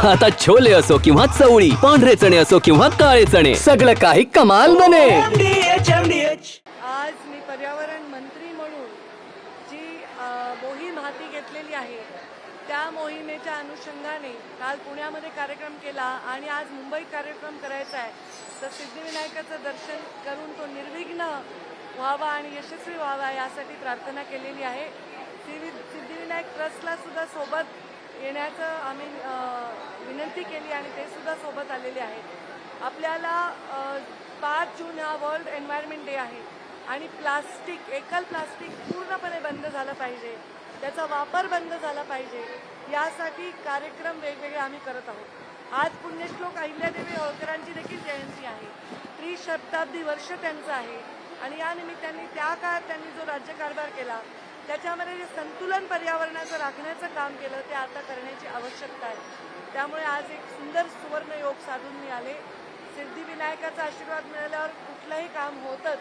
आता छोले असो किंवा चवळी, पांढरे चणे असो किंवा काळे चणे, सगळं काही कमाल बने. आज मी पर्यावरण मंत्री म्हणून जी मोहीम हाती घेतलेली आहे त्या मोहिमेच्या अनुषंगाने काल पुण्यामध्ये कार्यक्रम केला आणि आज मुंबईत कार्यक्रम करायचा आहे. तर सिद्धिविनायकाचं दर्शन करून तो निर्विघ्न व्हावा आणि यशस्वी व्हावा यासाठी प्रार्थना केलेली आहे. सिद्धिविनायक ट्रस्टला सुद्धा सोबत येण्याचं आम्ही विनंती केली आणि ते सुद्धा सोबत आलेले आहेत. आपल्याला 5 जून हा वर्ल्ड एन्व्हायरमेंट डे आहे आणि प्लास्टिक, एकल प्लास्टिक पूर्णपणे बंद झालं पाहिजे, त्याचा वापर बंद झाला पाहिजे यासाठी कार्यक्रम वेगवेगळे आम्ही करत आहोत. आज पुण्यश्लोक अहिल्यादेवी होळकरांची देखील जयंती आहे. त्रिशताब्दी वर्ष त्यांचं आहे आणि या निमित्ताने त्या काळात त्यांनी जो राज्यकारभार केला त्याच्यामध्ये जे संतुलन पर्यावरणाचं राखण्याचं काम केलं ते आता करण्याची आवश्यकता आहे. त्यामुळे आज एक सुंदर सुवर्ण योग साधून मी आले. सिद्धिविनायकाचा आशीर्वाद मिळाल्यावर कुठलंही काम होतंच.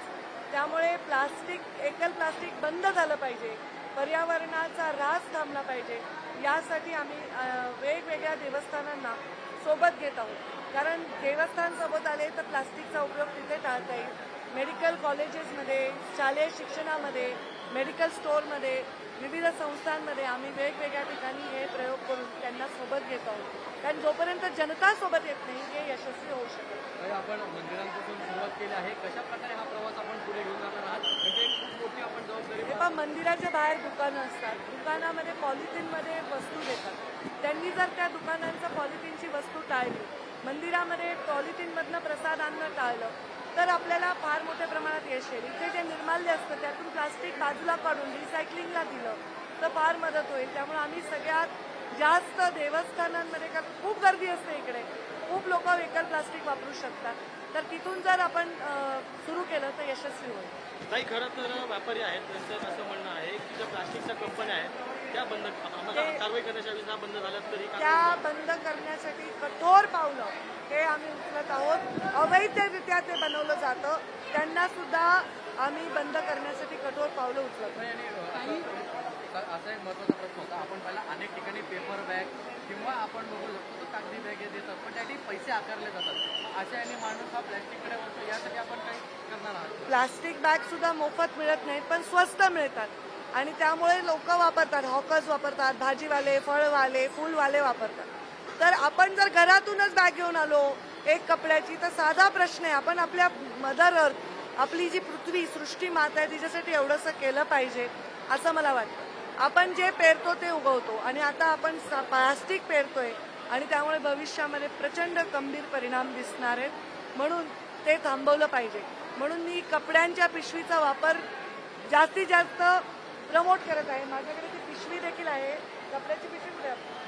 त्यामुळे प्लास्टिक, एकल प्लास्टिक बंद झालं पाहिजे, पर्यावरणाचा ऱ्हास थांबला पाहिजे यासाठी आम्ही वेगवेगळ्या देवस्थानांना सोबत घेत आहोत. कारण देवस्थान सोबत आले तर प्लास्टिकचा उपयोग तिथे टाळता येईल. मेडिकल कॉलेजेसमध्ये, शालेय शिक्षणामध्ये, मेडिकल स्टोअरमध्ये, विविध संस्थांमध्ये आम्ही वेगवेगळ्या ठिकाणी हे प्रयोग करून त्यांना सोबत घेत आहोत. कारण जोपर्यंत जनता सोबत येत नाही हे यशस्वी होऊ शकेल. आपण मंदिरांपासून सुरुवात केली आहे, कशा प्रकारे हा प्रवास आपण पुढे घेऊन जाणार आहात? म्हणजे खूप मोठी आपण जबाबदारी. पण मंदिराच्या बाहेर दुकानं असतात, दुकानामध्ये पॉलिथिनमध्ये वस्तू देतात. त्यांनी जर त्या दुकानांचं पॉलिथिनची वस्तू टाळली, मंदिरामध्ये पॉलिथिनमधनं प्रसाद आणणं टाळलं तर आपल्याला फार मोठ्या प्रमाणात यश येईल. इथे जे निर्माल्य असतं त्यातून प्लास्टिक बाजूला काढून रिसायकलिंगला दिलं तर फार मदत होईल. त्यामुळे आम्ही सगळ्यात जास्त देवस्थानांमध्ये, कारण खूप गर्दी असते इकडे, खूप लोक एकल प्लास्टिक वापरू शकतात, तर तिथून जर आपण सुरू केलं तर यशस्वी होईल. काही खरं तर व्यापारी आहेत त्यांचं असं म्हणणं आहे की ज्या प्लास्टिकच्या कंपन्या आहेत त्या बंद, आम्हाला कारवाई करण्याच्या विधा बंद झाल्या तरी त्या बंद करण्यासाठी कठोर पावलं हे आम्ही उचलत आहोत. अवैधरित्या ते बनवलं जातं त्यांना सुद्धा आम्ही बंद करण्यासाठी कठोर पावलं उचलतो. असा एक महत्त्वाचा प्रश्न होता. आपण पहिला अनेक ठिकाणी पेपर बॅग किंवा आपण बघू शकतो कागदी बॅगे देतात, पण त्यासाठी पैसे आकारले जातात. अशा याने माणूस हा प्लॅस्टिककडे वळतो. यासाठी आपण काही करणार आहात? प्लास्टिक बॅग सुद्धा मोफत मिळत नाहीत पण स्वस्त मिळतात आणि त्यामुळे लोक वापरतात, हॉकर्स वापरतात, भाजीवाले, फळवाले, फुलवाले वापरतात. तर आपण जर घरातूनच बॅग घेऊन आलो एक कपड्याची तर साधा प्रश्न आहे, आपण आपल्या मदर अर्थ, आपली जी पृथ्वी, सृष्टी माता आहे तिच्यासाठी एवढंसं केलं पाहिजे असं मला वाटतं. आपण जे पेरतो ते उगवतो आणि आता आपण प्लास्टिक पेरतोय आणि त्यामुळे भविष्यामध्ये प्रचंड गंभीर परिणाम दिसणार आहेत. म्हणून ते थांबवलं पाहिजे. म्हणून मी कपड्यांच्या पिशवीचा वापर जास्तीत जास्त प्रमोट करत आहे. माझ्याकडे ती पिशवी देखील आहे, कपड्याची पिशवी कुठे आहे?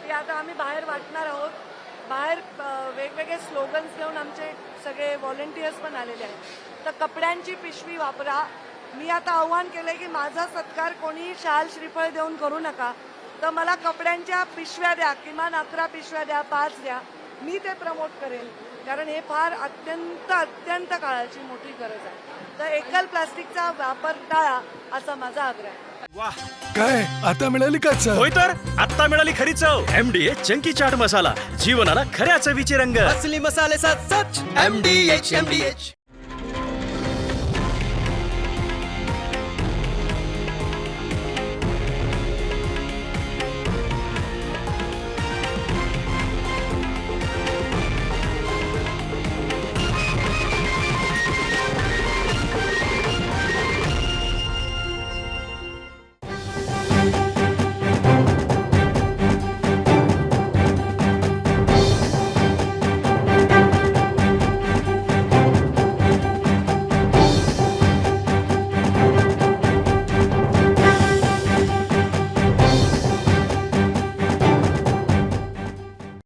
ती आता आम्ही बाहेर वाटणार आहोत. बाहेर वेगवेगळे स्लोगन्स घेऊन आमचे सगळे व्हॉलेंटियर्स पण आलेले आहेत. तर कपड्यांची पिशवी वापरा. मी आता आव्हान केलंय की माझा सत्कार कोणी शाल श्रीफळ देऊन करू नका, तर मला कपड्यांच्या पिशव्या द्या, किमान 11 पिशव्या द्या, 5 द्या. मी ते प्रमोट करेन कारण हे फार अत्यंत काळाची मोठी गरज आहे. तर एकल प्लास्टिकचा वापर टाळा असा माझा आग्रह आहे. वाह, काय आता मिळाली का चव? होय तर आता मिळाली खरी चव. MDH चंकी चाट मसाला, जीवनाला खऱ्या चवीचे रंग. असली मसाले सच MDH.